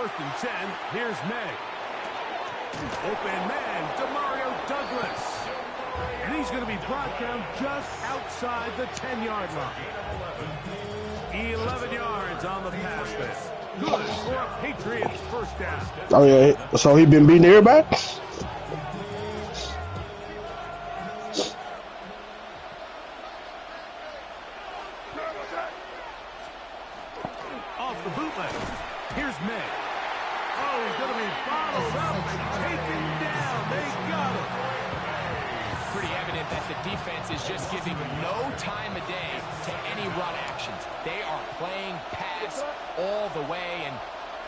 first and 10. Here's May. Open man, Demario Douglas. And he's going to be brought down just outside the 10-yard line. 11 yards on the pass there. Good for a Patriots first down. Oh, yeah. So he been beating everybody? Off the bootleg. Here's May. Oh, he's going to be bottled up and taken down. They got him. Pretty evident that the defense is just giving no time of day to any run actions. They are playing pass all the way, and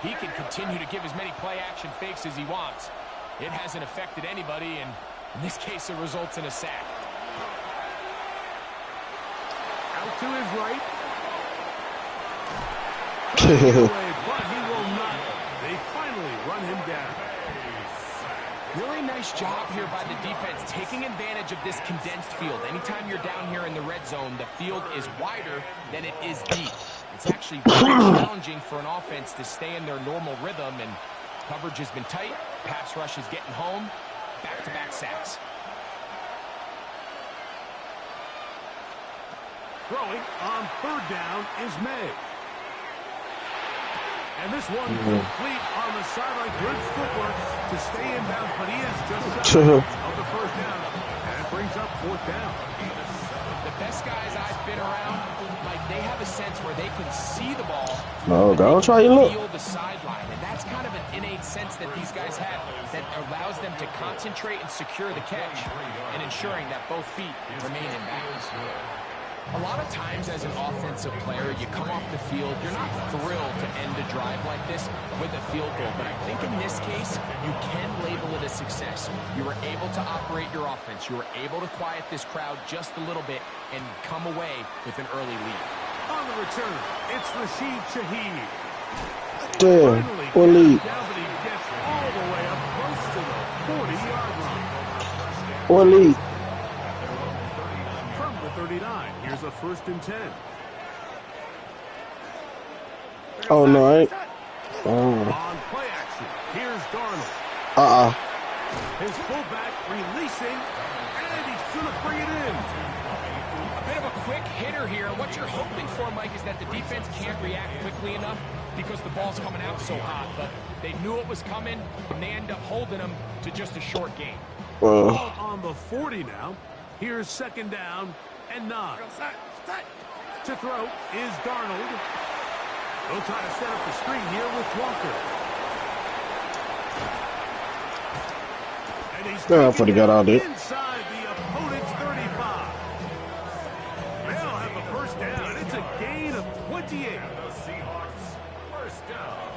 he can continue to give as many play-action fakes as he wants. It hasn't affected anybody, and in this case, it results in a sack. Out to his right. But he will not. They finally run him down. Really nice job here by the defense, taking advantage of this condensed field. Anytime you're down here in the red zone, the field is wider than it is deep. It's actually very challenging for an offense to stay in their normal rhythm, and coverage has been tight. Pass rush is getting home. Back-to-back sacks. Throwing on third down is May. And this one complete on the sideline. Good footwork to stay in bounds, but he is just shy of the first down. And it brings up fourth down. The best guys I've been around, like, they have a sense where they can see the ball. No, don't try your look. Feel the sideline, and that's kind of an innate sense that these guys have that allows them to concentrate and secure the catch and ensuring that both feet remain in bounds. A lot of times as an offensive player, you come off the field, you're not thrilled to end a drive like this with a field goal. But I think in this case, you can label it a success. You were able to operate your offense. You were able to quiet this crowd just a little bit and come away with an early lead. On the return, it's Rashid Shaheed. Damn, what lead? Down, but he gets all the way up close to the 40-yard line. What lead? From the 39, here's a first and 10. Oh, no, I ain't. Oh. On play action, here's Darnold. His fullback releasing, and he's going to bring it in. A bit of a quick hitter here. What you're hoping for, Mike, is that the defense can't react quickly enough because the ball's coming out so hot. But they knew it was coming, and they end up holding them to just a short gain. Ball on the 40 now. Here's second down and 9. To throw is Darnold. They'll try to set up the screen here with Walker. And he's I got out there. Inside the opponent's 35. They'll have a first down. It's a gain of 28. The Seahawks, first down.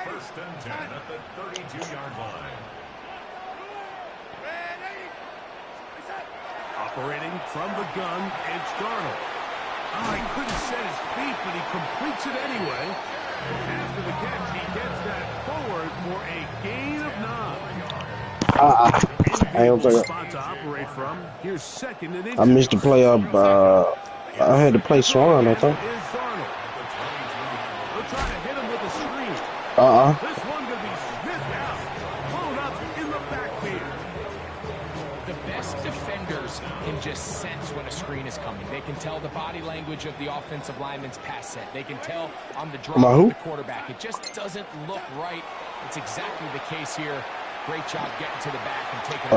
First and 10 at the 32-yard line. Operating from the gun, it's Darnold. Oh, he couldn't set his feet, but he completes it anyway. After the catch, he gets that forward for a gain of 9. I ain't gonna Spot to operate from. Here's second and inches. I missed the play up. I had to play Swan, I think. Is Darnold. They'll try to hit him with a screen. This one going to be sniffed out. Pulled up in the backfield. The best defenders can just sense when a screen is coming. They can tell the body language of the offensive lineman's pass set. They can tell on the drop of the quarterback. It just doesn't look right. It's exactly the case here. Great job getting to the back and taking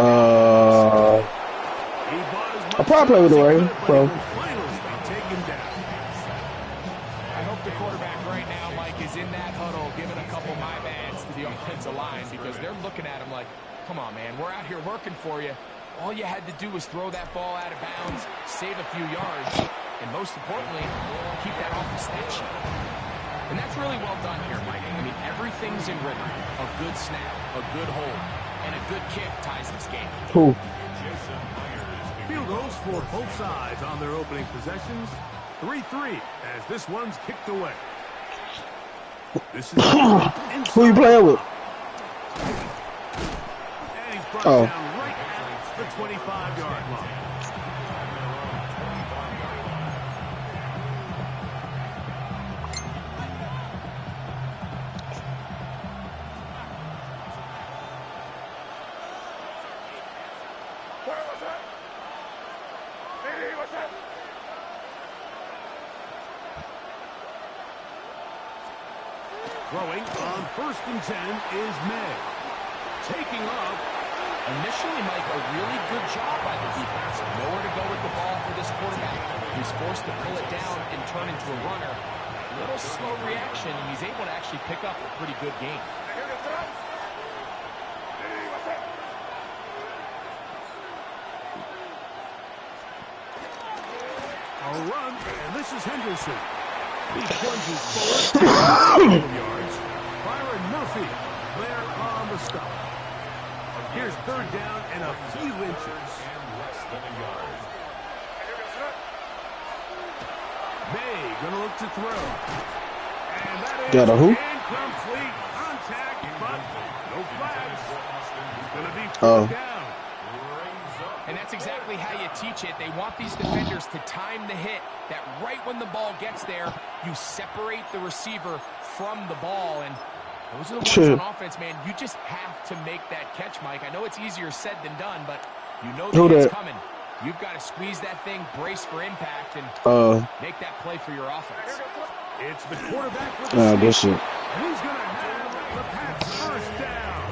I'll probably play with the Ravens, so. I hope the quarterback right now, Mike, is in that huddle giving a couple my-bads to the offensive line because they're looking at him like, come on, man, we're out here working for you. All you had to do was throw that ball out of bounds, save a few yards, and most importantly, keep that off the stat sheet. And that's really well done here, Mike. I mean, everything's in rhythm. A good snap, a good hold, and a good kick ties this game. Cool. Field goals for both sides on their opening possessions. 3-3 as this one's kicked away. This is who you playing with? And he's brought down right at the 25-yard line. Throwing on 1st and 10 is May. Taking off. Initially, Mike, a really good job by the defense. Nowhere to go with the ball for this quarterback. He's forced to pull it down and turn into a runner. A little slow reaction, and he's able to actually pick up a pretty good game. A run, and this is Henderson. He plunges forward 2 yards. Byron Murphy there on the stop. Here's 3rd down and a few inches. And less than a yard. May gonna look to throw. And that is Got a who? incomplete contact, but no flags. He's gonna be 4th Oh. down. And that's exactly how you teach it. They want these defenders to time the hit, that right when the ball gets there, you separate the receiver from the ball. And those are the ones on offense, man. You just have to make that catch, Mike. I know it's easier said than done, but you know the hit's coming. You've got to squeeze that thing, brace for impact, and make that play for your offense. It's the quarterback with the good shit. and he's going to have the Pats 1st down.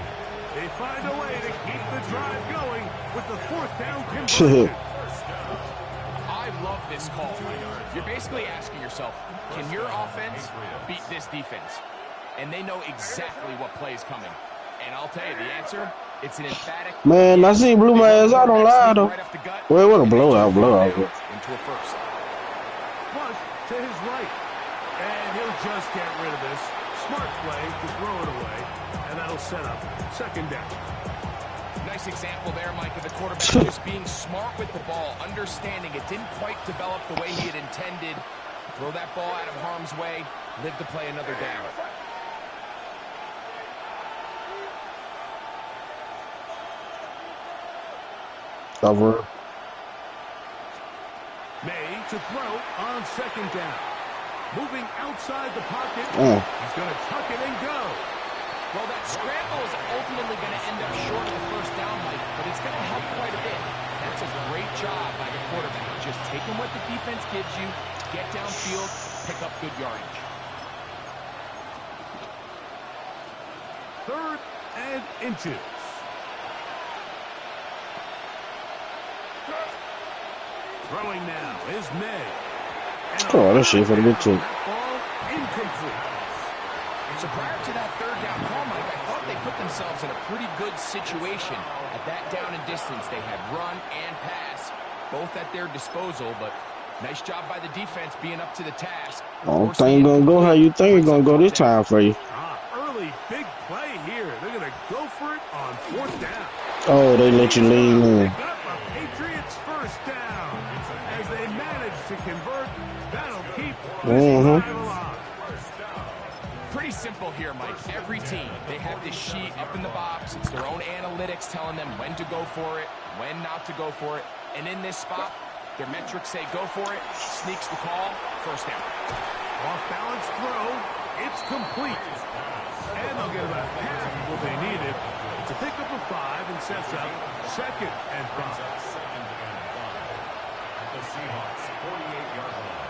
They find a way to keep the drive going with the 4th down conversion. I love this call. You're basically asking yourself, can your offense beat this defense? And they know exactly what play is coming. And I'll tell you the answer, it's an emphatic... Man, I seen blew my ass out on live, though. Right up the gut, Well, what a blowout. into a first. Flush to his right. And he'll just get rid of this. Smart play to throw it away. And that'll set up 2nd down. Nice example there, Mike, of the quarterback just being smart with the ball, understanding it didn't quite develop the way he had intended. Throw that ball out of harm's way, live to play another down. Cover. May to throw on 2nd down. Moving outside the pocket. He's going to tuck it and go. Well, that scramble is ultimately going to end up short of the 1st down, Mike, but it's going to help quite a bit. That's a great job by the quarterback. Just taking what the defense gives you, get downfield, pick up good yardage. 3rd and inches. Throwing now is May. Oh, that shit for the big too. Ball incomplete. So prior to that 3rd down call, Mike, I thought they put themselves in a pretty good situation. At that down and distance, they had run and pass, both at their disposal, but nice job by the defense being up to the task. Don't think gonna go how you think it's gonna go this time for you. Early big play here. They're going to go for it on 4th down. Oh, they let you lean in. Pick up a Patriots 1st down. As they manage to convert, that'll keep this drive alive. Pretty simple here, Mike. Every team, they have this sheet up in the box. It's their own analytics telling them when to go for it, when not to go for it. And in this spot, their metrics say go for it, sneaks the call, 1st down. Off-balance throw, it's complete. And they'll get about half what they needed to pick up a 5 and sets up 2nd and 5. At the Seahawks 48-yard line.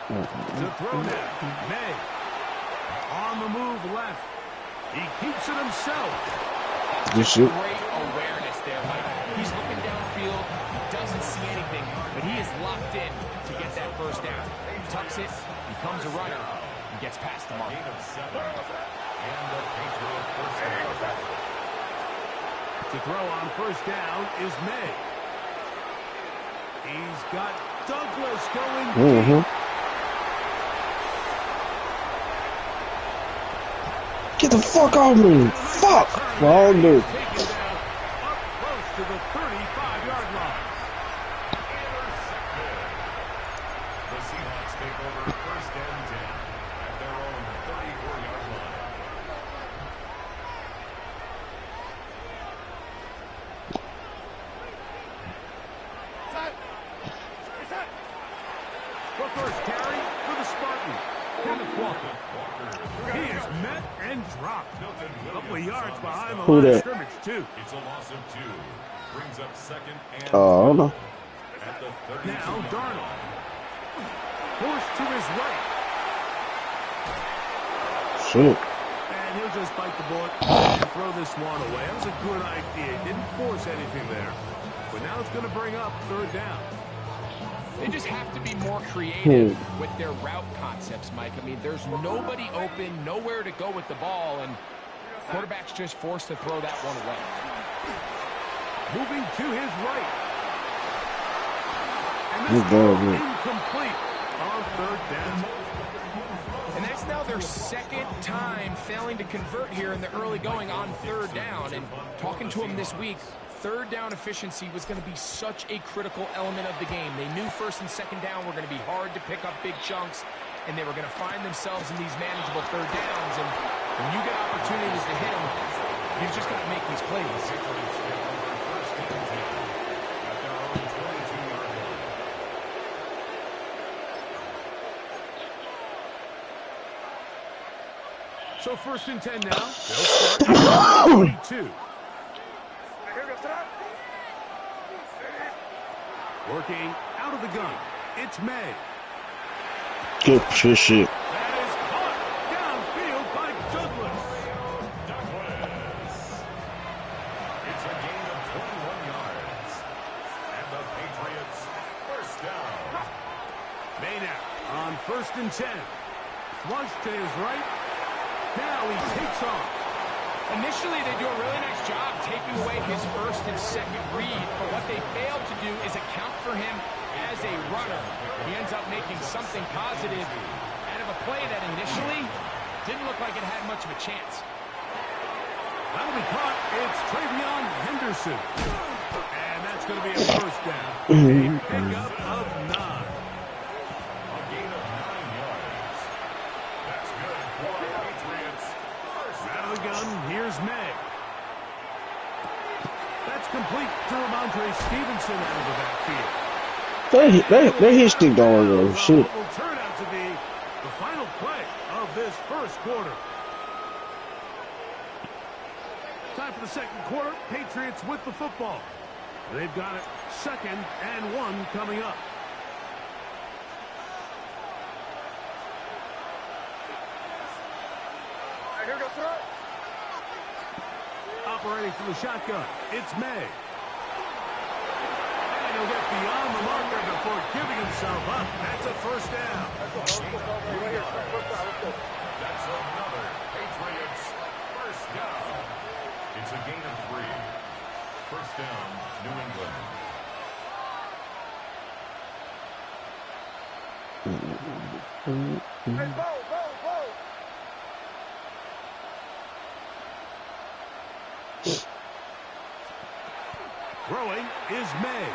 To throw now, May. On the move left. He keeps it himself. Good shit. Great awareness there, Mike. He's looking downfield. He doesn't see anything, but he is locked in to get that 1st down. He tucks it, becomes a runner, and gets past the mark. Gain of 7. And the Patriot 1st down. To throw on 1st down is May. He's got Douglas going deep. Get the fuck off me. Fuck. Wrong dude. Taken down up close to the 35-yard line. Intercepted. The Seahawks take over 1st and 10 at their own 34-yard line. The first carry for the Spartans. Kenneth Walker. He is met and and dropped. A couple of yards behind the Who line of that? scrimmage, too. It's a loss of 2. Brings up second and Oh, I don't know. at the 32. Now Darnold. Forced to his right. Shit. And he'll just bite the bullet and throw this one away. That was a good idea. He didn't force anything there. But now it's going to bring up third down. They just have to be more creative with their route concepts, Mike. I mean, there's nobody open, nowhere to go with the ball, and quarterback's just forced to throw that one away. Moving to his right. And He's this good, throw man. incomplete on third down. And that's now their second time failing to convert here in the early going on third down. And talking to him this week, third down efficiency was going to be such a critical element of the game. They knew first and second down were going to be hard to pick up big chunks, and they were going to find themselves in these manageable third downs. And when you get opportunities to hit them, you've just got to make these plays. So first and 10 now. They'll start at 22. Working out of the gun. It's May. Good shit. That is caught downfield by Douglas. It's a gain of 21 yards. And the Patriots first down. May now on first and 10. Flush to his right. Now he takes off. Initially, they do a really nice job taking away his first and second read, but what they failed to do is account for him as a runner. He ends up making something positive out of a play that initially didn't look like it had much of a chance. That'll be caught. It's Travion Henderson. And that's going to be a first down. A pickup of 9. A gain of 9 yards. That's good for the Patriots. First Out of the gun, here's May. That's complete to Ramondre Stevenson out of the backfield. That hit stick don't work. So Shit. what will turn out to be the final play of this first quarter. Time for the second quarter. Patriots with the football. They've got it second and 1 coming up. Operating from the shotgun, it's May. And he'll get beyond the marker before giving himself up. That's a first down. That's another Patriots first down. It's a gain of 3. First down, New England. Throwing is May.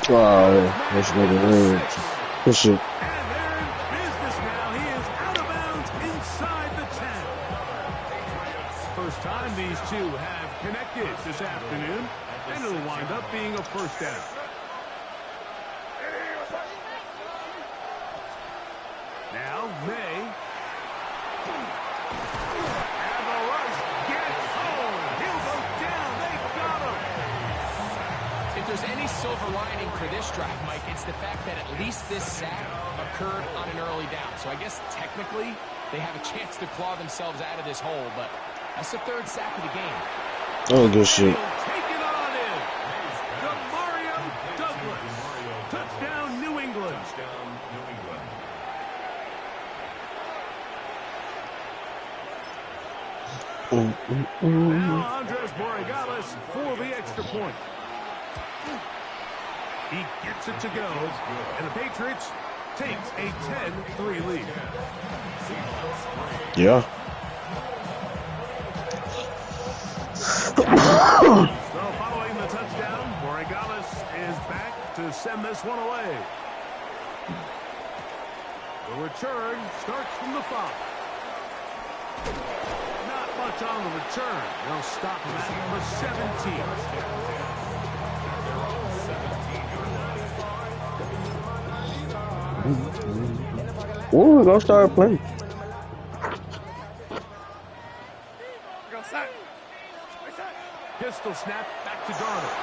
Oh, this nigga weird. This shit. And they're in business now. He is out of bounds inside the 10. First time these two have connected this afternoon, and it'll wind up being a first down. Now May. And the rush gets home. He'll go down. They got him. If there's any silver lining for this drive, Mike, it's the fact that at least this sack occurred on an early down. So I guess technically they have a chance to claw themselves out of this hole, but that's the third sack of the game. Oh, good shit. He'll take it on in. Demario Douglas. Touchdown, New England. Touchdown, New England. Now Andres Borregales for the extra point. He gets it to go, and the Patriots takes a 10-3 lead. Yeah. So following the touchdown, Borregales is back to send this one away. The return starts from the 5. Not much on the return. They'll stop him at number 17. Ooh, we're gonna start playing. Pistol snap back to Darnold.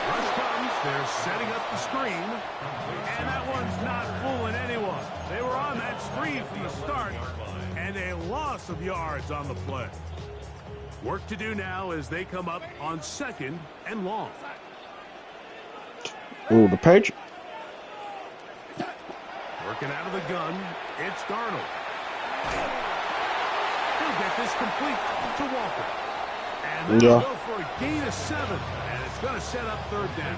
Rush comes. They're setting up the screen. And that one's not fooling anyone. They were on that screen from the start. And a loss of yards on the play. Work to do now as they come up on 2nd and long. Ooh, the Patriot. Working out of the gun, it's Darnold. He'll get this complete to Walker. And they'll go for a gain of 7. And it's going to set up 3rd down.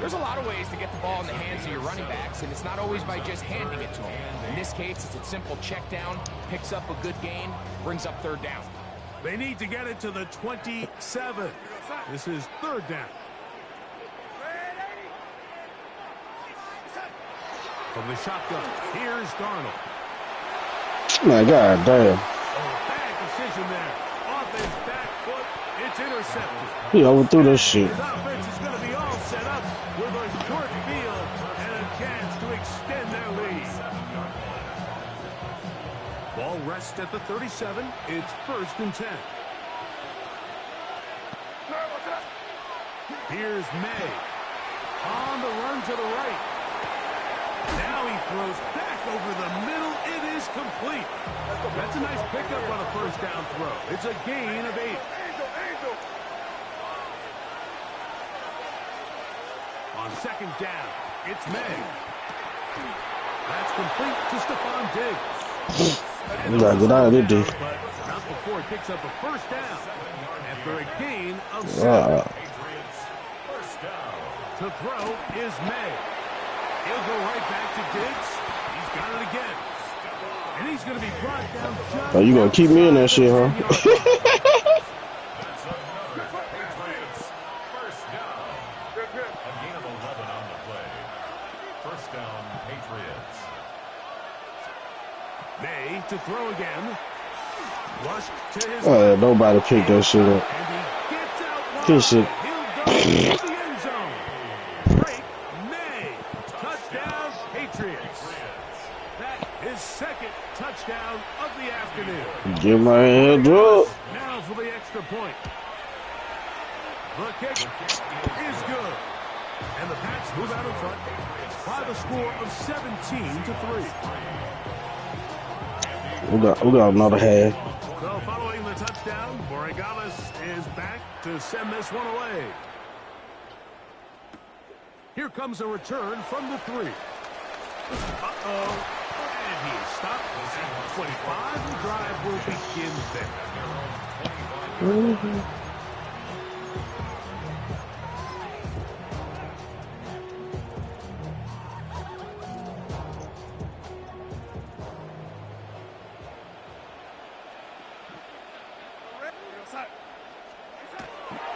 There's a lot of ways to get the ball in the hands of your running backs, and it's not always by just handing it to them. In this case, it's a simple check down, picks up a good gain, brings up 3rd down. They need to get it to the 27. This is 3rd down. From the shotgun, here's Darnold. My God damn. Bad decision there. Off his back foot, it's intercepted. He overthrew this shit. His offense is going to be all set up with a short field and a chance to extend their lead. Ball rests at the 37. It's 1st and 10. Here's May. On the run to the right. Now he throws back over the middle. It is complete. That's a nice pickup on a 1st down throw. It's a gain of 8. On 2nd down, it's May. That's complete to Stephon Diggs. You gotta get out of there, dude. But not before he picks up a 1st down. After a gain of 7. To throw is May. He'll go right back to Diggs. He's got it again. And he's going to be brought down just... Oh, you gonna keep me in that shit, huh? May to throw again. Rushed to his nobody picked that shit up. and he gets out wide. Good shit. He'll go to the end zone. Drake May. Touchdown, Patriots. That is 2nd touchdown of the afternoon. Get my head up. Now for the extra point. The kick is good. And the Pats move out in front by the score of 17-3. We got another half. So following the touchdown, Borregales is back to send this one away. Here comes a return from the 3. Uh-oh. And he is stopped at 25. The drive will begin there.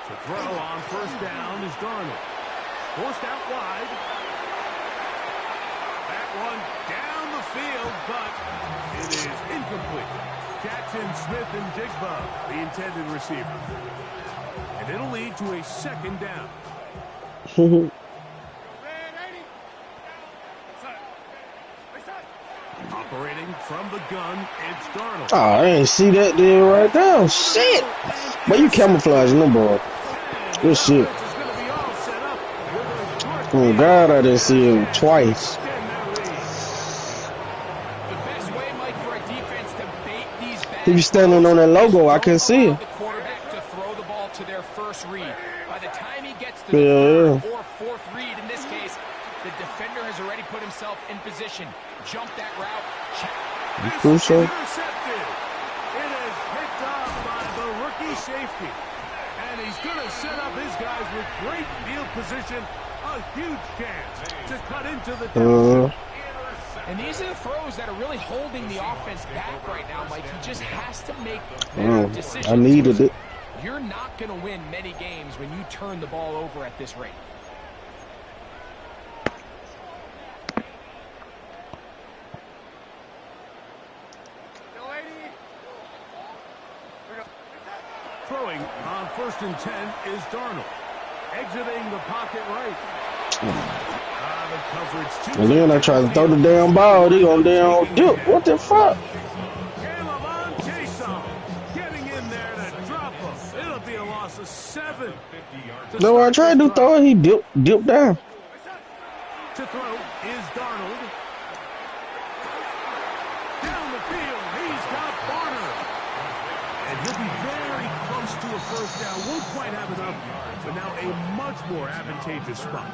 The throw on 1st down is Darnold. Forced out wide. That one down the field, but it is incomplete. Jackson, Smith, and Jigba, the intended receiver. And it'll lead to a 2nd down. Operating from the gun, it's Darnold. Oh, I ain't see that deal right there. Shit. But you camouflaging them, boy. Good shit. Oh, God, I didn't see him twice. The best way, Mike, for a defense to bait these bad He was standing on that logo. I couldn't see him. the quarterback to throw the ball to their 1st read. By the time he gets to the 3rd or 4th read, in this case, the defender has already put himself in position. Jump that route. Check. Crucial. Intercepted. It is picked off by the rookie safety. And he's going to set up his guys with great field position. A huge chance to cut into the And these are the throws that are really holding the offense back right now, Mike. He just has to make better decisions. I needed it. You're not going to win many games when you turn the ball over at this rate. Throwing on 1st and 10 is Darnold. Exiting the pocket right. The coverage too. And then I tried to throw the damn ball. They gonna damn dip. What the fuck? Caleb on Jason getting in loss of 7. No, I tried to throw it. He dipped down. To throw is Darnold. Down the field, he's got Barner. And he'll be very close to a first down. Won't quite have enough, but now a much more advantageous spot.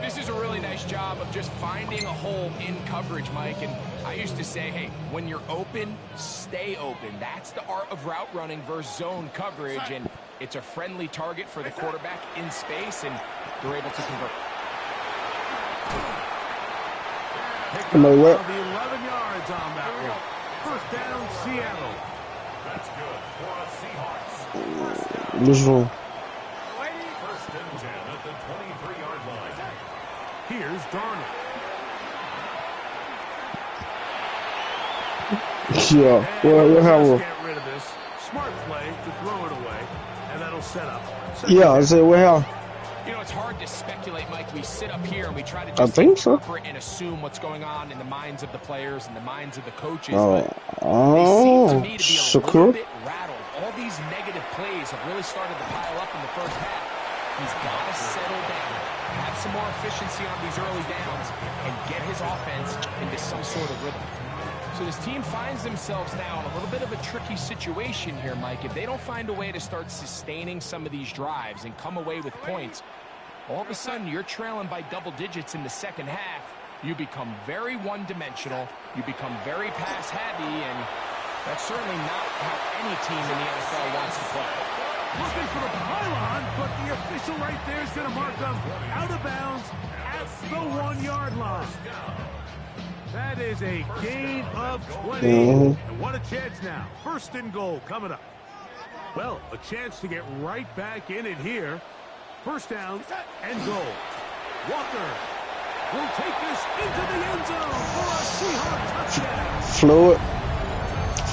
This is a really nice job of just finding a hole in coverage, Mike. And I used to say, hey, when you're open, stay open. That's the art of route running versus zone coverage. And it's a friendly target for the quarterback in space, and they're able to convert. You know what? The 11 yards on that one. First down, Seattle. That's good for Seahawks. This one. First and 10 at the 23-yard line. Here's Darnold. Yeah. Well, how? Get rid of this. Smart play to throw it away, and that'll set up. Yeah, I said, well, how? You know, it's hard to speculate, Mike. We sit up here and we try to I just think so. interpret and assume what's going on in the minds of the players and the minds of the coaches. Oh, But they seem to me to be a little Shakur. bit rattled. All these negative plays have really started to pile up in the first half. He's got to settle down, have some more efficiency on these early downs, and get his offense into some sort of rhythm. So this team finds themselves now in a little bit of a tricky situation here, Mike. If they don't find a way to start sustaining some of these drives and come away with points, all of a sudden you're trailing by double digits in the second half. You become very one-dimensional. You become very pass-heavy, and that's certainly not how any team in the NFL wants to play. Looking for the pylon, but the official right there is going to mark them out of bounds at the 1-yard line. That is a gain of 20. And what a chance now. First and goal coming up. Well, a chance to get right back in it here. First down and goal. Walker will take this into the end zone for a Seahawks touchdown.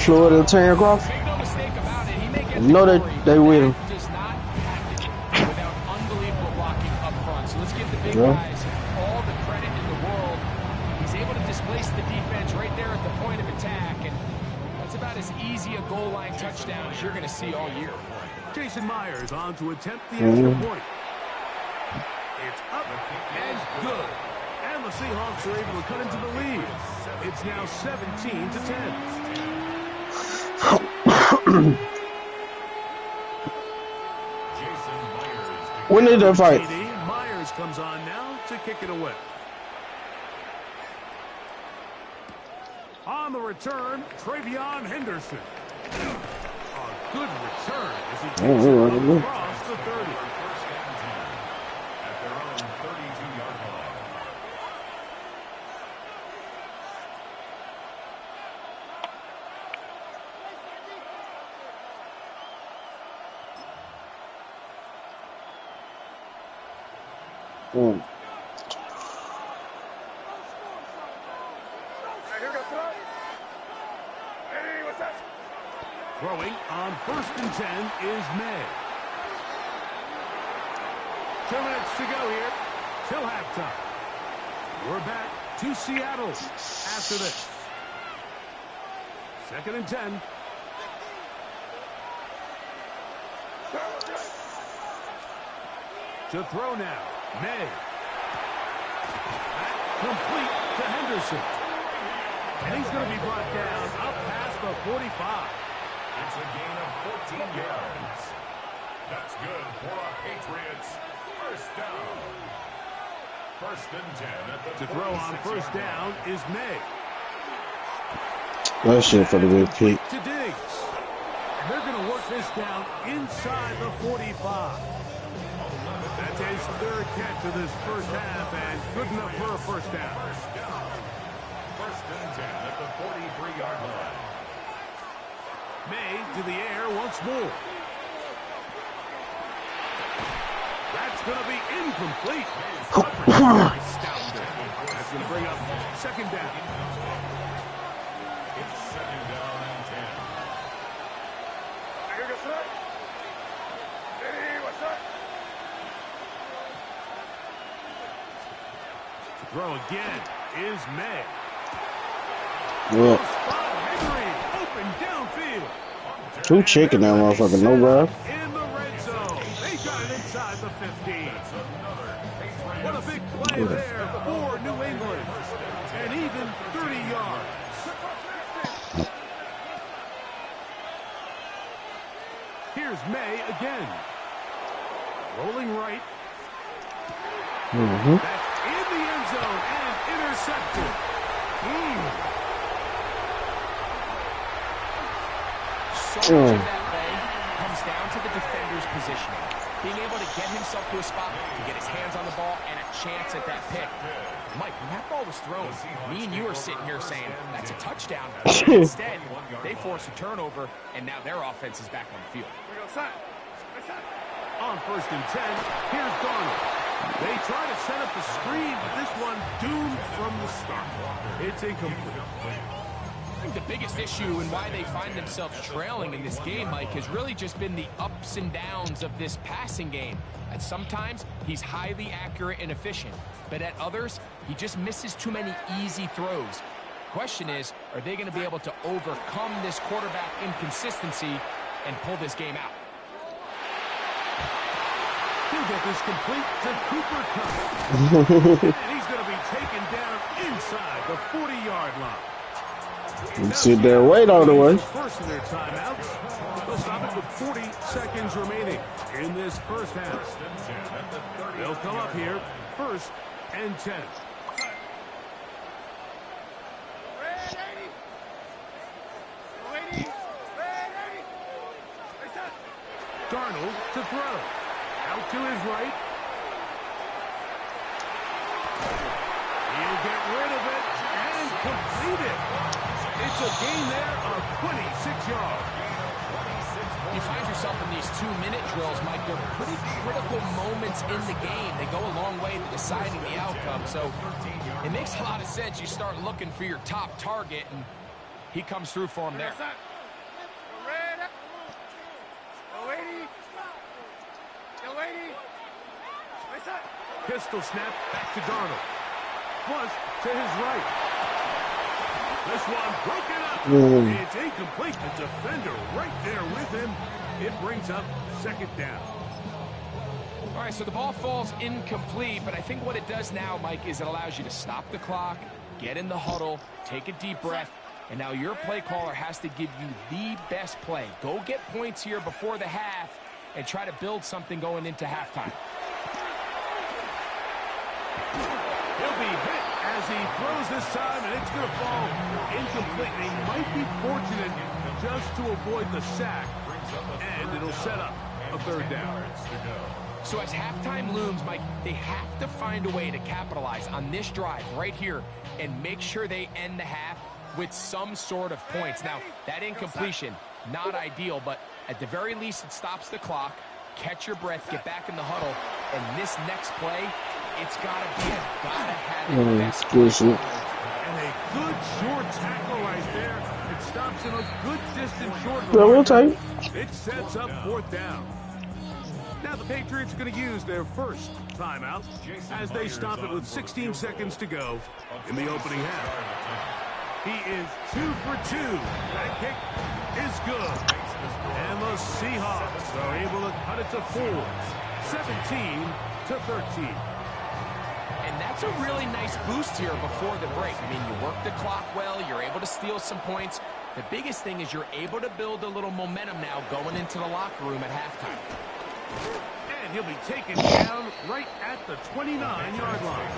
Floyd and Terry Croft. Make no mistake about it. He may get No, the they glory, will. but that does not happen without unbelievable blocking up front. So let's give the big Yeah. guys all the credit in the world. He's able to displace the defense right there at the point of attack, and that's about as easy a goal line touchdown as you're going to see all year. Jason Myers on to attempt the extra point. It's up and good. And the Seahawks are able to cut into the lead. It's now 17-10. Jason Myers. When did they fight? Myers comes on now to kick it away. On the return, Travion Henderson. A good return as he takes it across the 30. First and 10 at their own 32-yard line. Throwing on first and 10 is May. 2 minutes to go here till halftime. We're back to Seattle after this. Second and 10. To throw now, May. Back complete to Henderson. And he's going to be brought down up past the 45. It's a gain of 14 yards. That's good for our Patriots. First down. First and 10 at the To throw on first 46-yard down line. is May. That shit for the big kick. To Diggs. And they're going to work this down inside the 45. That's his third catch of this first half, and good enough for a first down. First and 10 at the 43-yard line. May to the air once more. That's going to be incomplete. Astounding. That's going to bring up second down. It's second down and 10. To throw again is May. Yeah. Spot Henry open downfield. Two chicken that motherfucker, no bro. In the red Here's May again. Rolling right. Mm-hmm. That's in the end zone and intercepted. So much of that play comes down to the defender's positioning. Being able to get himself to a spot, to get his hands on the ball, and a chance at that pick. Mike, when that ball was thrown, me and you are sitting here saying, that's a touchdown. Instead, they force a turnover, and now their offense is back on the field. On 1st and 10, here's Darnold. They try to set up the screen, but this one doomed from the start. It's incomplete. I think the biggest issue and why they find themselves trailing in this game, Mike, has really just been the ups and downs of this passing game. And sometimes he's highly accurate and efficient, but at others, he just misses too many easy throws. Question is, are they going to be able to overcome this quarterback inconsistency and pull this game out? He'll get this complete to Cooper Kupp. And he's going to be taken down inside the 40-yard line. Sit there, wait all the way. First of their timeouts. They'll stop it with 40 seconds remaining in this first half. They'll come up here, 1st and 10. Darnold to throw. Out to his right. He'll get rid of it and complete it. It's a gain there of 26 yards. You find yourself in these 2-minute drills, Mike. They're pretty critical moments in the game. They go a long way to deciding the outcome. So it makes a lot of sense. You start looking for your top target, and he comes through for him there. Pistol snap back to Darnold. Flush to his right. This one broken up. It's incomplete. The defender right there with him. It brings up 2nd down. All right, so the ball falls incomplete, but I think what it does now, Mike, is it allows you to stop the clock, get in the huddle, take a deep breath, and now your play caller has to give you the best play. Go get points here before the half and try to build something going into halftime. He'll be hit as he throws this time, and it's going to fall incomplete. They might be fortunate just to avoid the sack, and it'll set up a 3rd down. So as halftime looms, Mike, they have to find a way to capitalize on this drive right here and make sure they end the half with some sort of points. Now, that incompletion, not ideal, but at the very least, it stops the clock. Catch your breath, get back in the huddle, and this next play, it's got to be a gotta-have-it best play. And a good short tackle right there. It stops him a good distance short. We'll take. It sets up 4th down. Now the Patriots are going to use their first timeout as they stop it with 16 seconds to go in the opening half. He is 2 for 2. That kick is good. And the Seahawks are able to cut it to 4. 17-13. And that's a really nice boost here before the break. I mean, you work the clock well, you're able to steal some points. The biggest thing is you're able to build a little momentum now going into the locker room at halftime. And he'll be taken down right at the 29-yard line.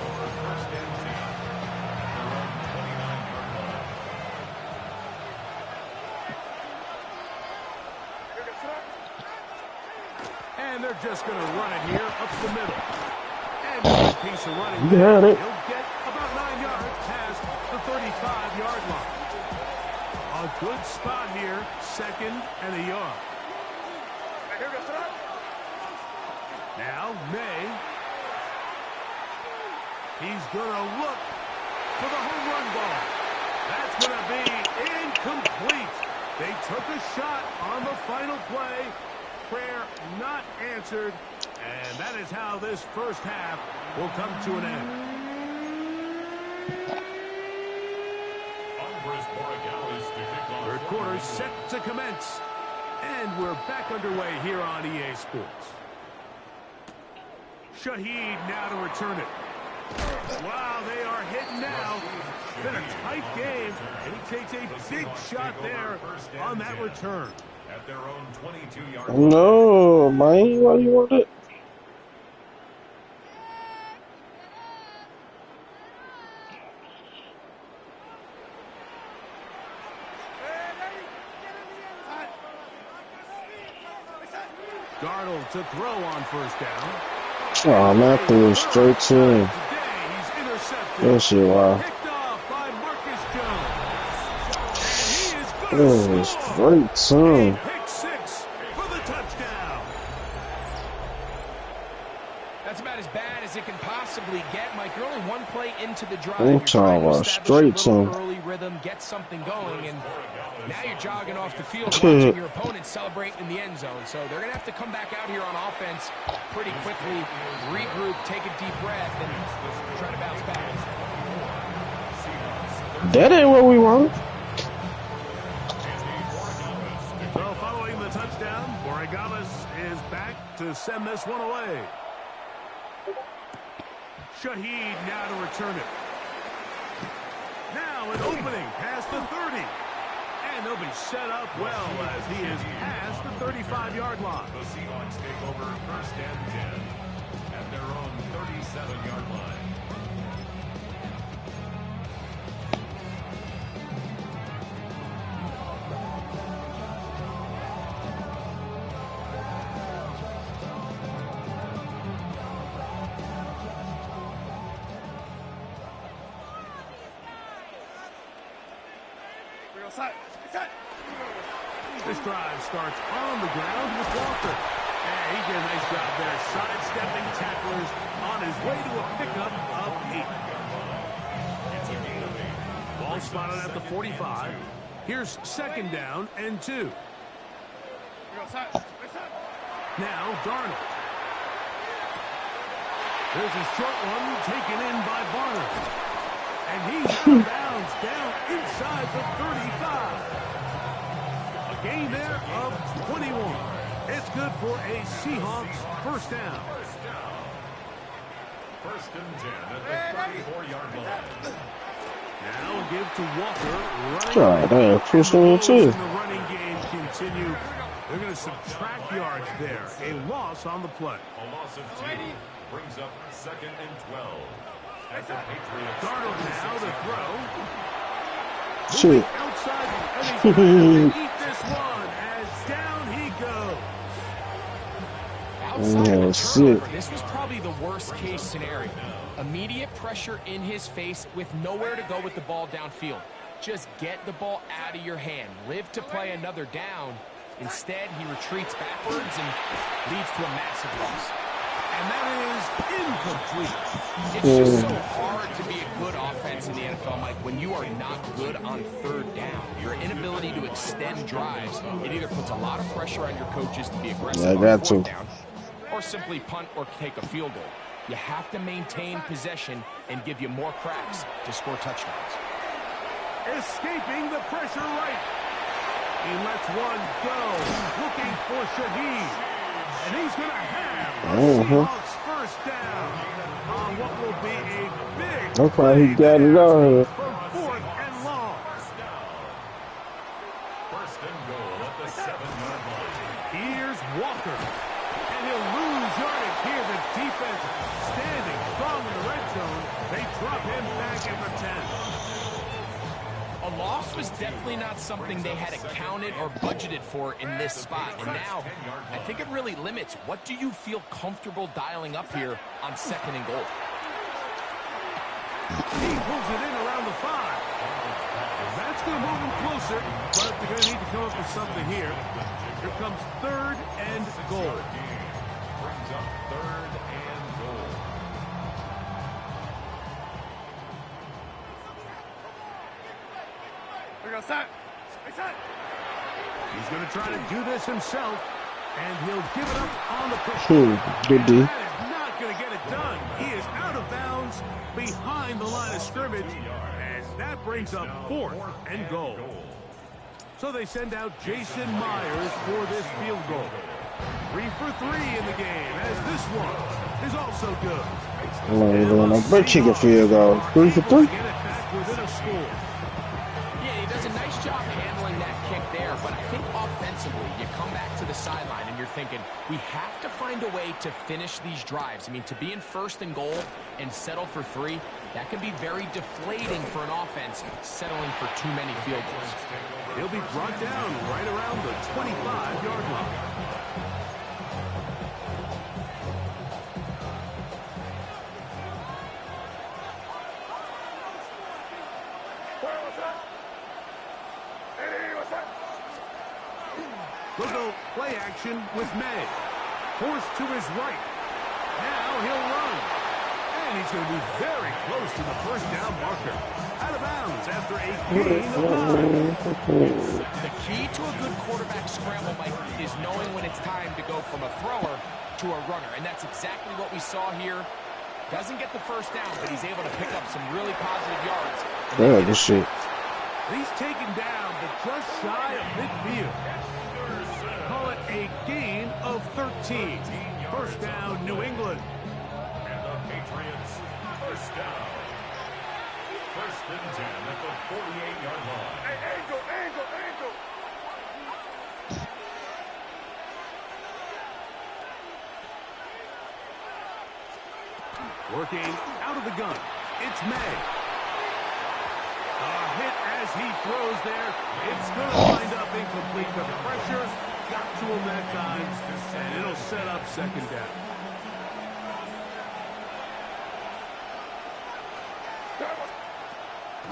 And they're just going to run it here up the middle. And a piece of running. You had it. He'll get about 9 yards past the 35-yard line. A good spot here, 2nd and a yard. Now, May. He's going to look for the home run ball. That's going to be incomplete. They took a shot on the final play. Prayer not answered. And that is how this first half will come to an end. Third quarter set to commence. And we're back underway here on EA Sports. Shaheed now to return it. Wow, they are hitting now. It's been a tight game, and he takes a big shot there on that return. at their own 22-yard line. No, man. Why you want it? Darnold to throw on first down. Oh, man, I threw it straight to him. Today he's intercepted. That shit, wow. Picked off by Marcus Jones. And he is That going was to score. straight to him. Pick six for the touchdown. That's about as bad as it can possibly get, Mike. You're only one play into the drive. I'm You're trying to talking establish straight a little to him. early rhythm, get something going, and now you're jogging off the field watching your opponent celebrate in the end zone. So they're going to have to come back out here on offense pretty quickly, regroup, take a deep breath, and try to bounce back. That ain't what we want. So following the touchdown, Borregales is back to send this one away. Shaheed now to return it. Now an opening past the 30. And they'll be set up well as he is past the 35-yard line. The Seahawks take over first and 10 at their own 37-yard line. This drive starts on the ground with Walker. And he did a nice job there, sidestepping tacklers on his way to a pickup of 8. Ball spotted at the 45. Here's second down and 2. Now Darnold. There's a short one taken in by Barner. And he's out of bounds down inside the 35. A gain there of 21. It's good for a Seahawks first down. First and 10 at the 34-yard line. Now a give to Walker. God damn, first and two. The running game continue. They're going to subtract yards there. A loss on the play. A loss of 2 brings up second and 12. At the Patriots. Darnold now to throw. Shit. Outside, and he's going to eat this one as down he goes. Outside Oh, of a turnover, shit. this was probably the worst case scenario. Immediate pressure in his face with nowhere to go with the ball downfield. Just get the ball out of your hand. Live to play another down. Instead, he retreats backwards and leads to a massive loss. And that is incomplete. It's just so hard to be a good offense in the NFL, Mike, when you are not good on third down. Your inability to extend drives, it either puts a lot of pressure on your coaches to be aggressive Yeah, I on got fourth to. down, or simply punt or take a field goal. You have to maintain possession and give you more cracks to score touchdowns. Escaping the pressure right. He lets one go. Looking for Shaheed. And he's going to have the Seahawks first down on what will be a big That's why he got it out here. from fourth and long. First and goal at the 7-yard line. Here's Walker. And he'll lose yardage here. The defense standing strong in the red zone. They drop him back at the 10. A loss was definitely not something they had accounted or budgeted for in this spot. And now, I think it really limits what do you feel comfortable dialing up here on second and goal. He pulls it in around the 5. And that's going to move him closer, but they're going to need to come up with something here. Here comes third and goal. Brings up third and goal. He's going to try to do this himself, and he'll give it up on the push. Good D. That is not going to get it done. He is out of bounds behind the line of scrimmage, and that brings up fourth and goal. So they send out Jason Myers for this field goal. 3 for 3 in the game, as this one is also good. I'm not doing no break chicken field goal. 3 for 3. Get it back within a score. Yeah, he does a nice job handling that kick there, but I think offensively, defensively, you come back to the sideline and you're thinking, we have to find a way to finish these drives. I mean, to be in first and goal and settle for 3, that can be very deflating for an offense settling for too many field goals. He'll be brought down right around the 25-yard line. We'll go play action with May. Forced to his right. Now he'll run. And he's going to be very close to the first down marker. Out of bounds after a gain of 9. The key to a good quarterback scramble, Mike, is knowing when it's time to go from a thrower to a runner. And that's exactly what we saw here. Doesn't get the first down, but he's able to pick up some really positive yards. Yeah, this shit. He's taken down, but just shy of midfield. Call it a gain of 13. First down, New England. And the Patriots, first down. First and 10 at the 48-yard line. Hey, angle. Working out of the gun. It's May. A hit as he throws there. It's going to wind up incomplete. The pressure got to him that time, and it'll set up second down.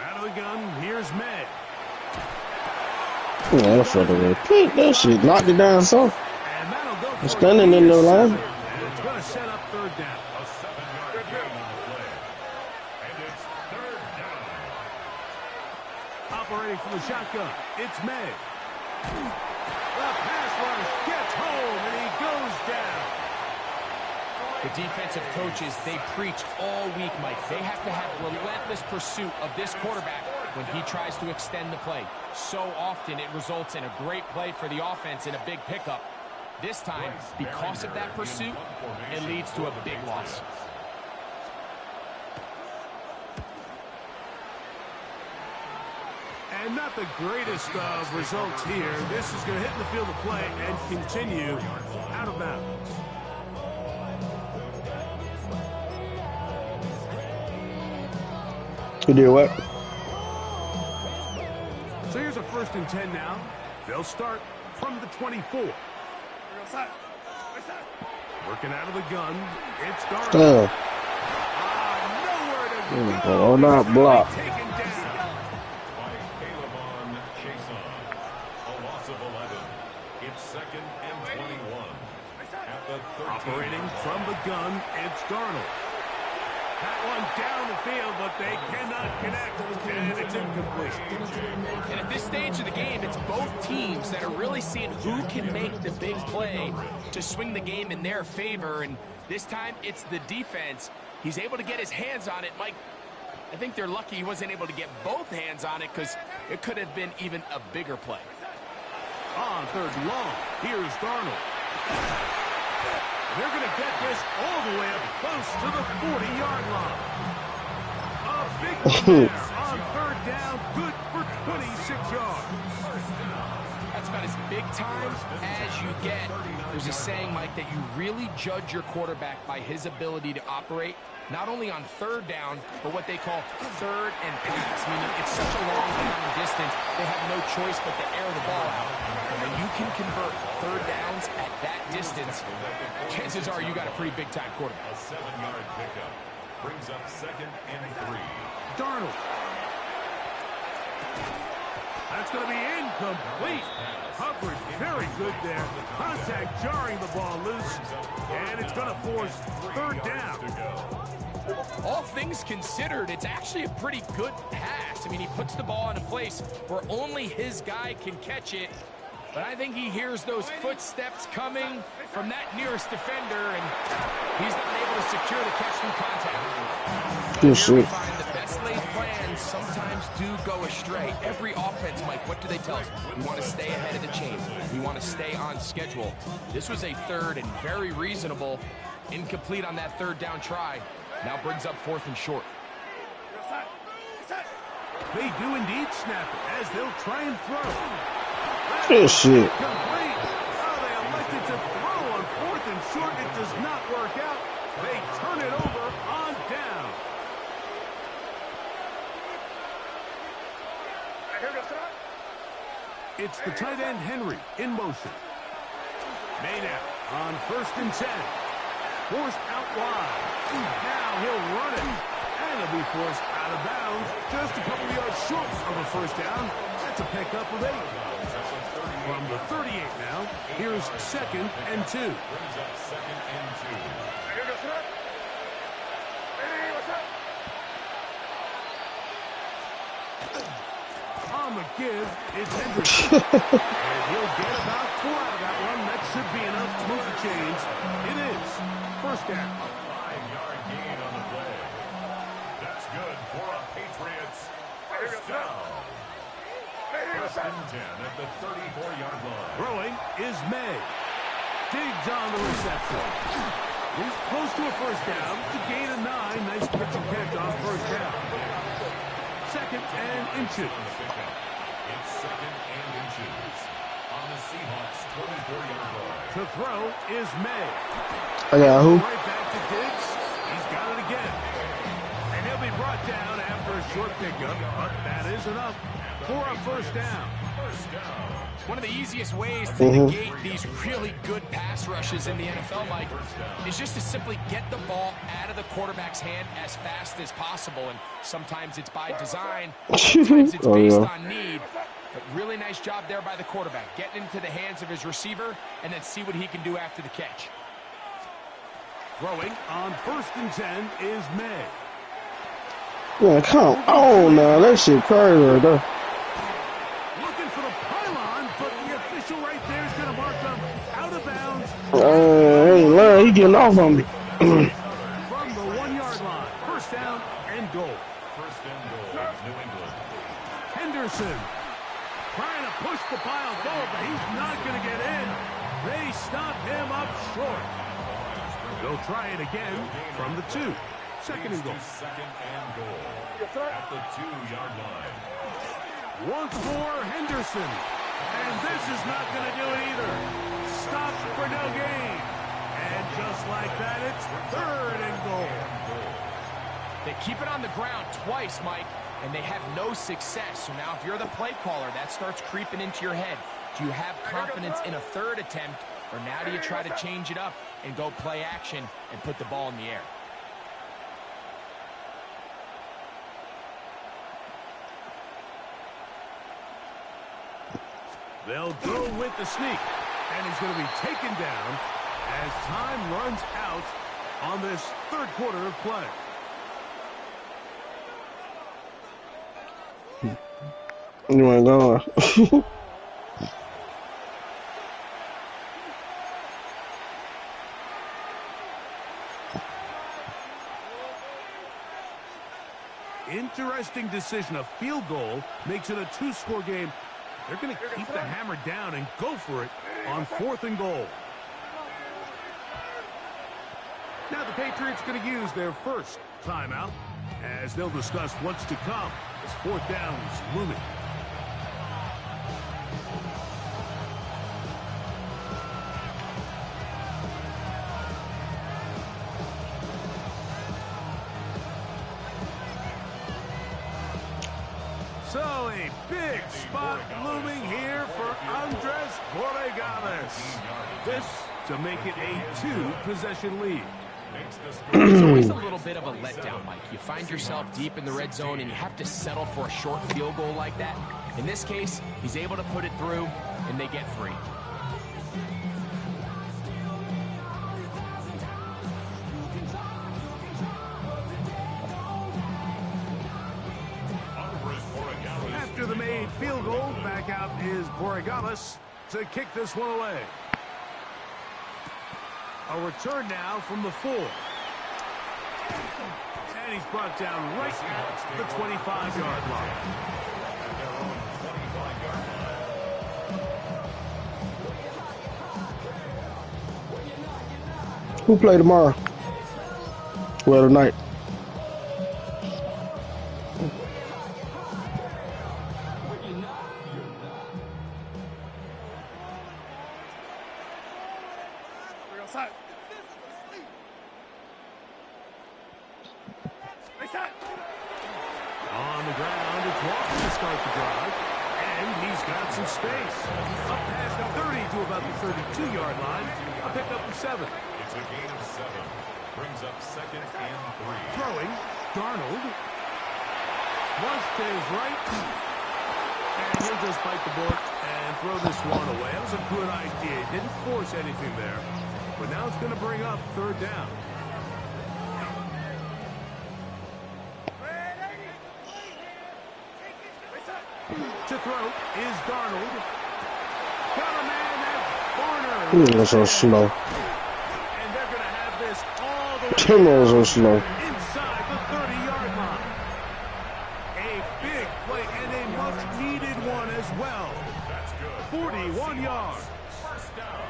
Out of the gun, here's May. Yeah, that's for the repeat. That shit knocked it down so. And that'll go for Standing in the line. And it's going to set up third down. A 7-yard gain on the play. And it's third down. Operating from the shotgun, it's May. The pass rush gets home, and he goes down. The defensive coaches, they preached all week, Mike. They have to have relentless pursuit of this quarterback when he tries to extend the play. So often it results in a great play for the offense and a big pickup. This time, because of that pursuit, it leads to a big loss. And not the greatest of results here. This is going to hit the field of play and continue out of bounds. You did what? So here's a first and 10 now. They'll start from the 24. Working out of the gun. It's Darnold. Damn. Nowhere to go. Oh, not block. Taken down. By Caleb Chason. A loss of 11. It's second and 21. At the 13. Operating from the gun, it's Darnold. That one down the field, but they cannot connect, and it's incomplete. And at this stage of the game, it's both teams that are really seeing who can make the big play to swing the game in their favor. And this time, it's the defense. He's able to get his hands on it. Mike, I think they're lucky he wasn't able to get both hands on it because it could have been even a bigger play. On third and long, here's Darnold. They're going to get this all the way up close to the 40-yard line. A big one there on third down, good for 26 yards. That's about as big time as you get. There's a saying, Mike, that you really judge your quarterback by his ability to operate, not only on third down, but what they call third and pass, meaning it's such a long down distance, they have no choice but to air the ball out. And when you can convert third downs at that distance, chances are you got a pretty big-time quarterback. A 7-yard pickup brings up second and 3. Darnold. That's going to be incomplete. Coverage very good there. Contact jarring the ball loose. And it's going to force third down. All things considered, it's actually a pretty good pass. I mean, he puts the ball in a place where only his guy can catch it. But I think he hears those footsteps coming from that nearest defender, and he's not able to secure the catch through contact. Good shit. The best laid plans sometimes do go astray. Every offense, Mike, what do they tell us? We want to stay ahead of the chain. We want to stay on schedule. This was a third and very reasonable. Incomplete on that third down try. Now brings up fourth and short. They do indeed snap it as they'll try and throw. Good shit. Complete. It's the tight end, Henry, in motion. Made out on 1st and 10. Forced out wide. Now he'll run it. And he'll be forced out of bounds. Just a couple of yards short of a first down. That's a pickup of 8. From the 38 now, here's 2nd and 2. On the give, it's Henderson. And he'll get about 4 out of that one. That should be enough to move the chains. It is. First down. A 5-yard gain on the play. That's good for a Patriots first down. 1st and 10 at the 34-yard line. Throwing is May. Digs on the reception. He's close to a first down. To gain a 9. Nice pitch and catch on first down. 2nd and inches. It's 2nd and inches on the Seahawks 24-yard line. To throw is May. I got who? Right back to Diggs. He's got it again. And he'll be brought down after a short pickup, but that is enough for a first down. First down. One of the easiest ways to negate these really good pass rushes in the NFL, Mike, is just to simply get the ball out of the quarterback's hand as fast as possible. And sometimes it's by design, sometimes it's based on need. But really nice job there by the quarterback, getting into the hands of his receiver and then see what he can do after the catch. Throwing on 1st and 10 is May. Yeah, come on now. That shit crazy right there. Looking for the pylon, but the official right there is going to mark them out of bounds. Hey, Larry, he getting off on me. From the 1-yard line. First down and goal. First and goal, New England. Henderson trying to push the pile forward, but he's not going to get in. They stop him up short. They'll try it again from the 2. 2nd and goal. 2nd and goal at the 2-yard line. Once more, Henderson. And this is not going to do it either. Stop for no gain. And just like that, it's 3rd and goal. They keep it on the ground twice, Mike, and they have no success. So now if you're the play caller, that starts creeping into your head. Do you have confidence in a 3rd attempt, or now do you try to change it up and go play action and put the ball in the air? They'll go with the sneak, and he's going to be taken down as time runs out on this 3rd quarter of play. You ain't going. Interesting decision. A field goal makes it a 2-score game. They're going to keep the hammer down and go for it on 4th and goal. Now the Patriots going to use their first timeout as they'll discuss what's to come as 4th down is looming. So a big spot looming here for Andres Borregales. This to make it a 2-possession lead. It's always a little bit of a letdown, Mike. You find yourself deep in the red zone and you have to settle for a short field goal like that. In this case, he's able to put it through and they get 3. After the made field goal, back out is Borregales to kick this one away. A return now from the 4. And he's brought down right at the 25-yard line. Who play tomorrow? Well, tonight. On the ground, it's Walker to start the drive. And And he's got some space. Up past the 30 to about the 32-yard line. A pickup of 7. It's a gain of 7. Brings up 2nd and 3. Throwing, Darnold. Flush to his right. And he'll just bite the bullet and throw this one away. That was a good idea. Didn't force anything there. But now it's going to bring up 3rd down. To throw is Darnold. Got a man, that's Barner. That's so slow. And they're going to have this all the way Tim was so slow. inside the 30-yard line. A big play and a much-needed one as well. That's good. 41 yards. First down.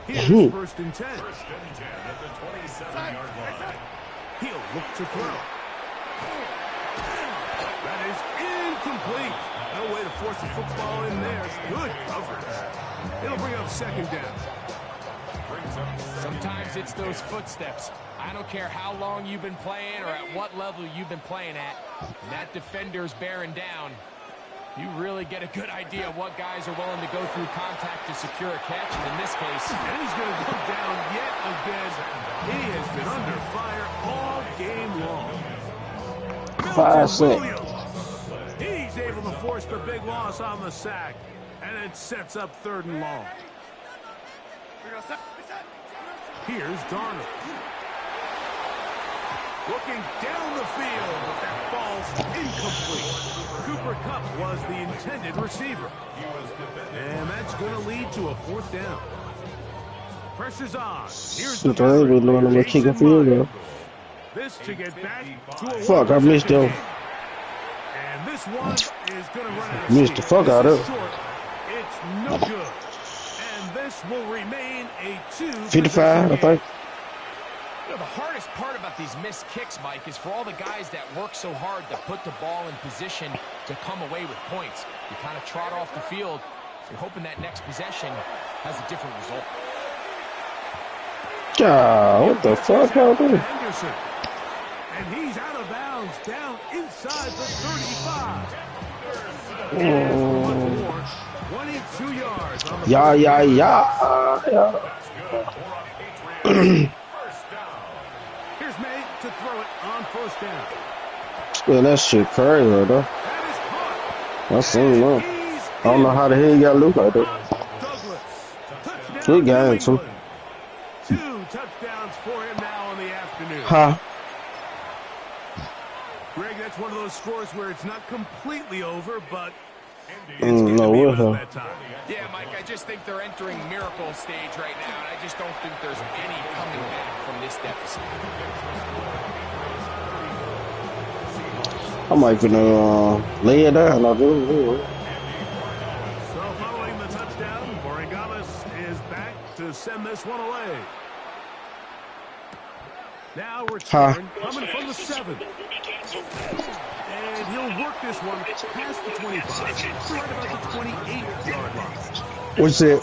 Here's 1st and 10. 1st and 10 at the 27-yard line. He'll look to throw. That is incomplete. No way to force the football in there. Good coverage. It'll bring up 2nd down. Sometimes it's those footsteps. I don't care how long you've been playing or at what level you've been playing at. When that defender's bearing down, you really get a good idea of what guys are willing to go through contact to secure a catch. And in this case, And he's going to go down yet again. He has been under fire all game long. 5 6. Williams. He's able to force the big loss on the sack. And it sets up 3rd and long. Here's Darnold. Looking down the field, but that ball's incomplete. Cooper Kupp was the intended receiver. And that's going to lead to a 4th down. Pressure's on. Here's the I ain't been doing no more kicking field goal. This to get back to a Fuck, I missed them. And this one is going to run out of Missed the steam. fuck out This of is it. short. It's no good. And this will remain a 2. 55, I think. you know, the hardest part about these missed kicks, Mike, is for all the guys that work so hard to put the ball in position to come away with points. You kind of trot off the field. You're hoping that next possession has a different result. God, what the fuck happened? Anderson. And he's out of bounds down inside the 35. And more. 22 yards on the Yeah. Here's May to throw it on 1st down. Yeah, that shit crazy, though. That is caught. I seen that. He's I don't know how the hell you got Luke like that. Douglas. Touchdown, Good game, New too. England. 2 touchdowns for him now in the afternoon. Ha. Greg, that's one of those scores where it's not completely over, but it's No, going to be what, about huh? that time. Yeah, Mike, I just think they're entering miracle stage right now, and I just don't think there's any coming back from this deficit. I might finna lay it down. I'll do it. So following the touchdown, Borregales is back to send this one away. Now return coming from the 7. And he'll work this one past the 25, right about the 28-yard line. What's it?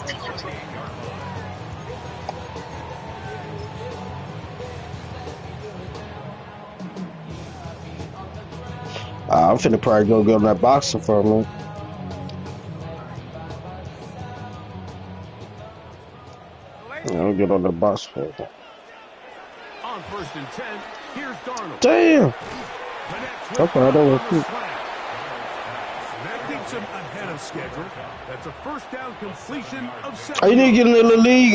I'm finna probably go get on that boxer for a minute. Yeah, I'll get on that boxer for a minute. On 1st and 10, here's Darnold. Damn. Connects with Okay, that was on the quick. slant. That keeps him ahead of schedule. That's a 1st down completion of 7. Oh, you need to get in the league.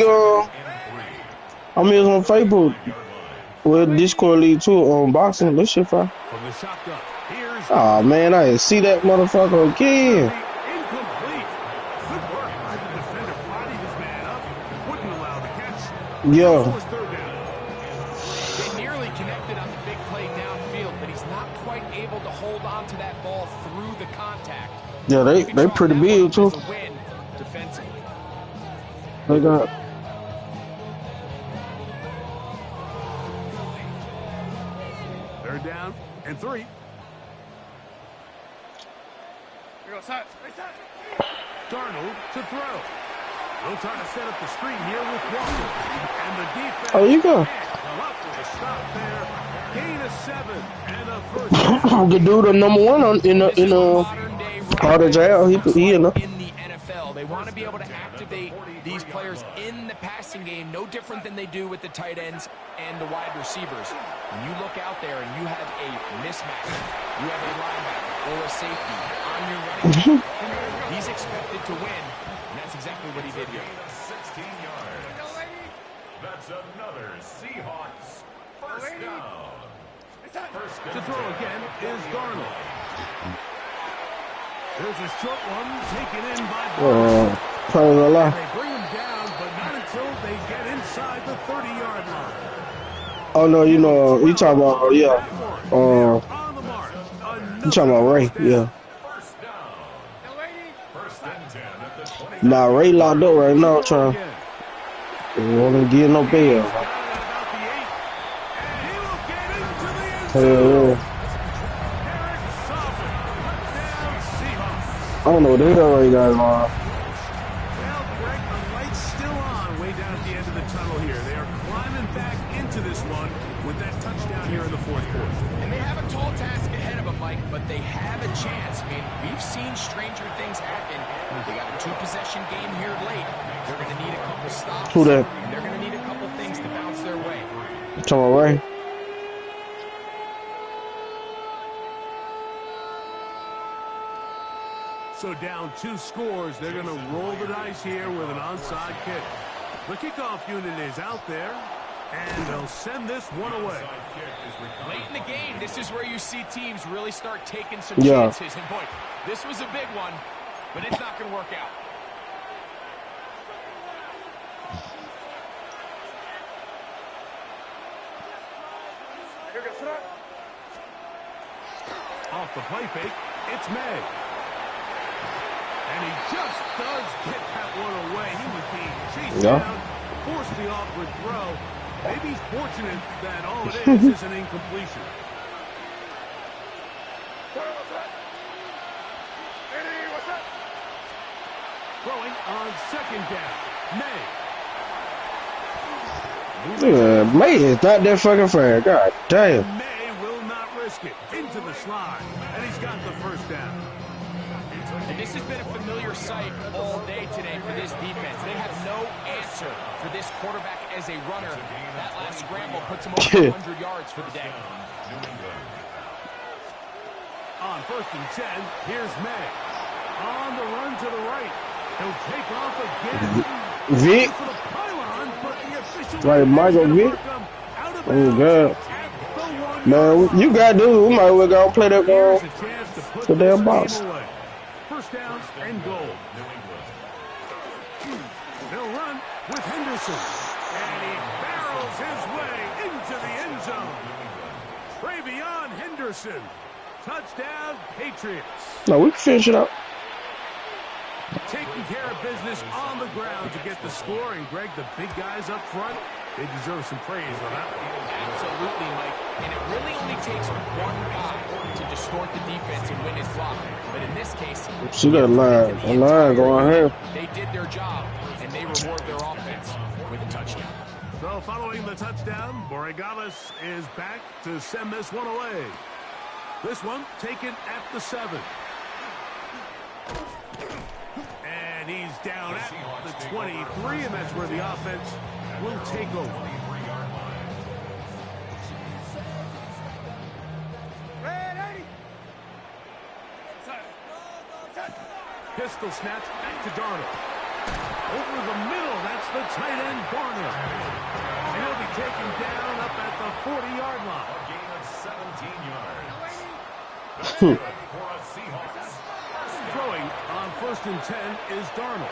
I'm using on Facebook. Well, Discord league too on boxing. This shit fine. From the shotgun, here's Oh man, I didn't see that motherfucker again. incomplete. Good work by the defender. Bodied his man up. Wouldn't allow the catch. Yeah. Forced 3rd down. They nearly connected on the big play downfield, but he's not quite able to hold on to that ball through the contact. Yeah, they pretty big too. As a win defensively. They got 3rd down and 3. Darnold to throw. They'll try to set up the screen here with Walker. And the defense. Oh, you go. Come up with a stop there. Gain of 7 and a 1st down. the dude at number 1 on in This is a the modern-day Hard as hell. He in the in the NFL. They want to be able to activate these players in the passing game, no different than they do with the tight ends and the wide receivers. When you look out there and you have a mismatch, you have a linebacker or a safety on your running back, he's expected to win, and that's exactly what he did here. 16 yards. That's another Seahawks first down. To throw again is Darnold. There's a short one taken in by Darnold. Probably a lot. They bring him down, but not until they get inside the 30-yard line. Oh no, you know, you talking about yeah. On the mark. You talking about Ray? Yeah. First down. First and 10 at the 20. Nah, Ray locked up right now, trying. He won't get no bail. Hell yeah. I don't know what the hell Ray got on. Well, Greg, the light's still on way down at the end of the tunnel here. They are climbing back into this one with that touchdown here in the fourth quarter. And they have a tall task ahead of them, Mike, but they have a chance. I mean, we've seen stranger things happen. They got a two-possession game here late. They're going to need a couple stops. Who that? And they're going to need a couple things to bounce their way. You talking about Ray? So down 2 scores, they're going to roll the dice here with an onside kick. The kickoff unit is out there, and they'll send this one away. Late in the game, this is where you see teams really start taking some chances. And boy, this was a big one, but it's not going to work out. Off the play fake, it's May. And he just does get that one away. He was being chased down, forced the awkward throw. Maybe he's fortunate that all it is an incompletion. Throwing on second down, May. Yeah, May is not that fucking fair. God damn. May will not risk it. Into the slide, and he's got the first down. And this has been a familiar sight all day today for this defense. They have no answer for this quarterback as a runner. That last scramble puts him over 100 yards for the day. On first and 10, here's May. On the run to the right. He'll take off again. Vic. For the pylon, but the official Like Michael Vick. Oh, God. Man, you got to do. We might as well go and play that ball. The damn box. First down and goal. They'll run with Henderson. And he barrels his way into the end zone. Travion Henderson. Touchdown, Patriots. No, we can finish it up. Taking care of business on the ground to get the score. And, Greg, the big guys up front, they deserve some praise on that one. Absolutely, Mike. And it really only takes one guy to distort the defense and win his block. But in this case, See that line. That line going ahead. they did their job, and they reward their offense with a touchdown. So following the touchdown, Borregales is back to send this one away. This one taken at the 7. And he's down at the 23, and that's where the offense will take over. Pistol snap back to Darnold. Over the middle, that's the tight end, Barner. And he'll be taken down up at the 40-yard line. A gain of 17 yards. That's good for a Seahawks. Throwing on first and 10 is Darnold.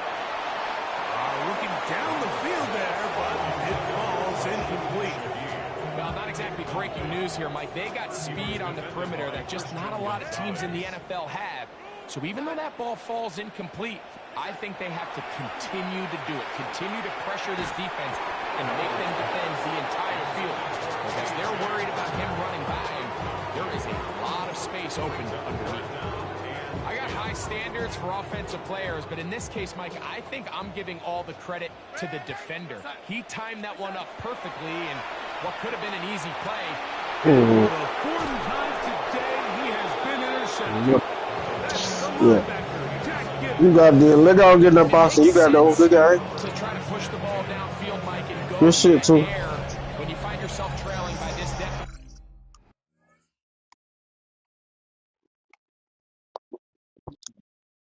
Looking down the field there, but it falls incomplete. Well, not exactly breaking news here, Mike. They got speed on the perimeter that just not a lot of teams in the NFL have. So even though that ball falls incomplete, I think they have to continue to do it. Continue to pressure this defense and make them defend the entire field. Because they're worried about him running by him, there is a lot of space open underneath. I got high standards for offensive players, but in this case, Mike, I think I'm giving all the credit to the defender. He timed that one up perfectly, and what could have been an easy play. For the fourth time today, he has been intercepted. That's the Yeah. You got the let go get in the box and you got the good guy. To try to push the ball downfield, Mike, and go Good shit, too. air